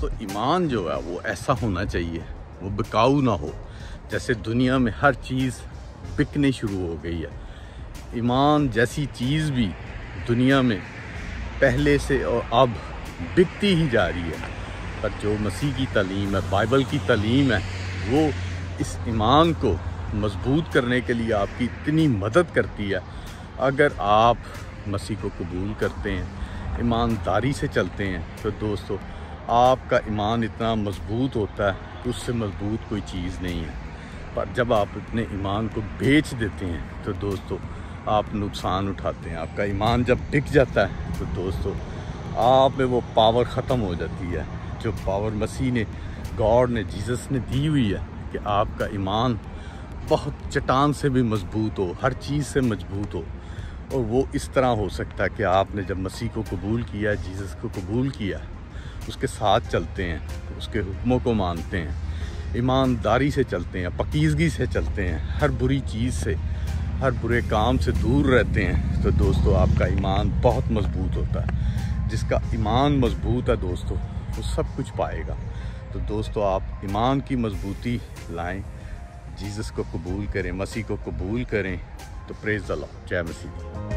दोस्तों ईमान जो है वो ऐसा होना चाहिए, वो बिकाऊ ना हो। जैसे दुनिया में हर चीज़ बिकने शुरू हो गई है, ईमान जैसी चीज़ भी दुनिया में पहले से और अब बिकती ही जा रही है। पर जो मसीह की तालीम है, बाइबल की तालीम है, वो इस ईमान को मजबूत करने के लिए आपकी इतनी मदद करती है। अगर आप मसीह को कबूल करते हैं, ईमानदारी से चलते हैं, तो दोस्तों आपका ईमान इतना मजबूत होता है, उससे मजबूत कोई चीज़ नहीं है। पर जब आप अपने ईमान को बेच देते हैं तो दोस्तों आप नुकसान उठाते हैं। आपका ईमान जब बिक जाता है तो दोस्तों आप में वो पावर ख़त्म हो जाती है, जो पावर मसीह ने, गॉड ने, जीसस ने दी हुई है कि आपका ईमान बहुत चट्टान से भी मजबूत हो, हर चीज़ से मजबूत हो। और वो इस तरह हो सकता है कि आपने जब मसीह को कबूल किया, जीसस को कबूल किया, उसके साथ चलते हैं, उसके हुक्मों को मानते हैं, ईमानदारी से चलते हैं, पकीज़गी से चलते हैं, हर बुरी चीज़ से, हर बुरे काम से दूर रहते हैं, तो दोस्तों आपका ईमान बहुत मजबूत होता है। जिसका ईमान मजबूत है दोस्तों, वो सब कुछ पाएगा। तो दोस्तों आप ईमान की मजबूती लाएं, जीसस को कबूल करें, मसीह को कबूल करें। तो प्रेज़ द लॉर्ड। जय मसीह।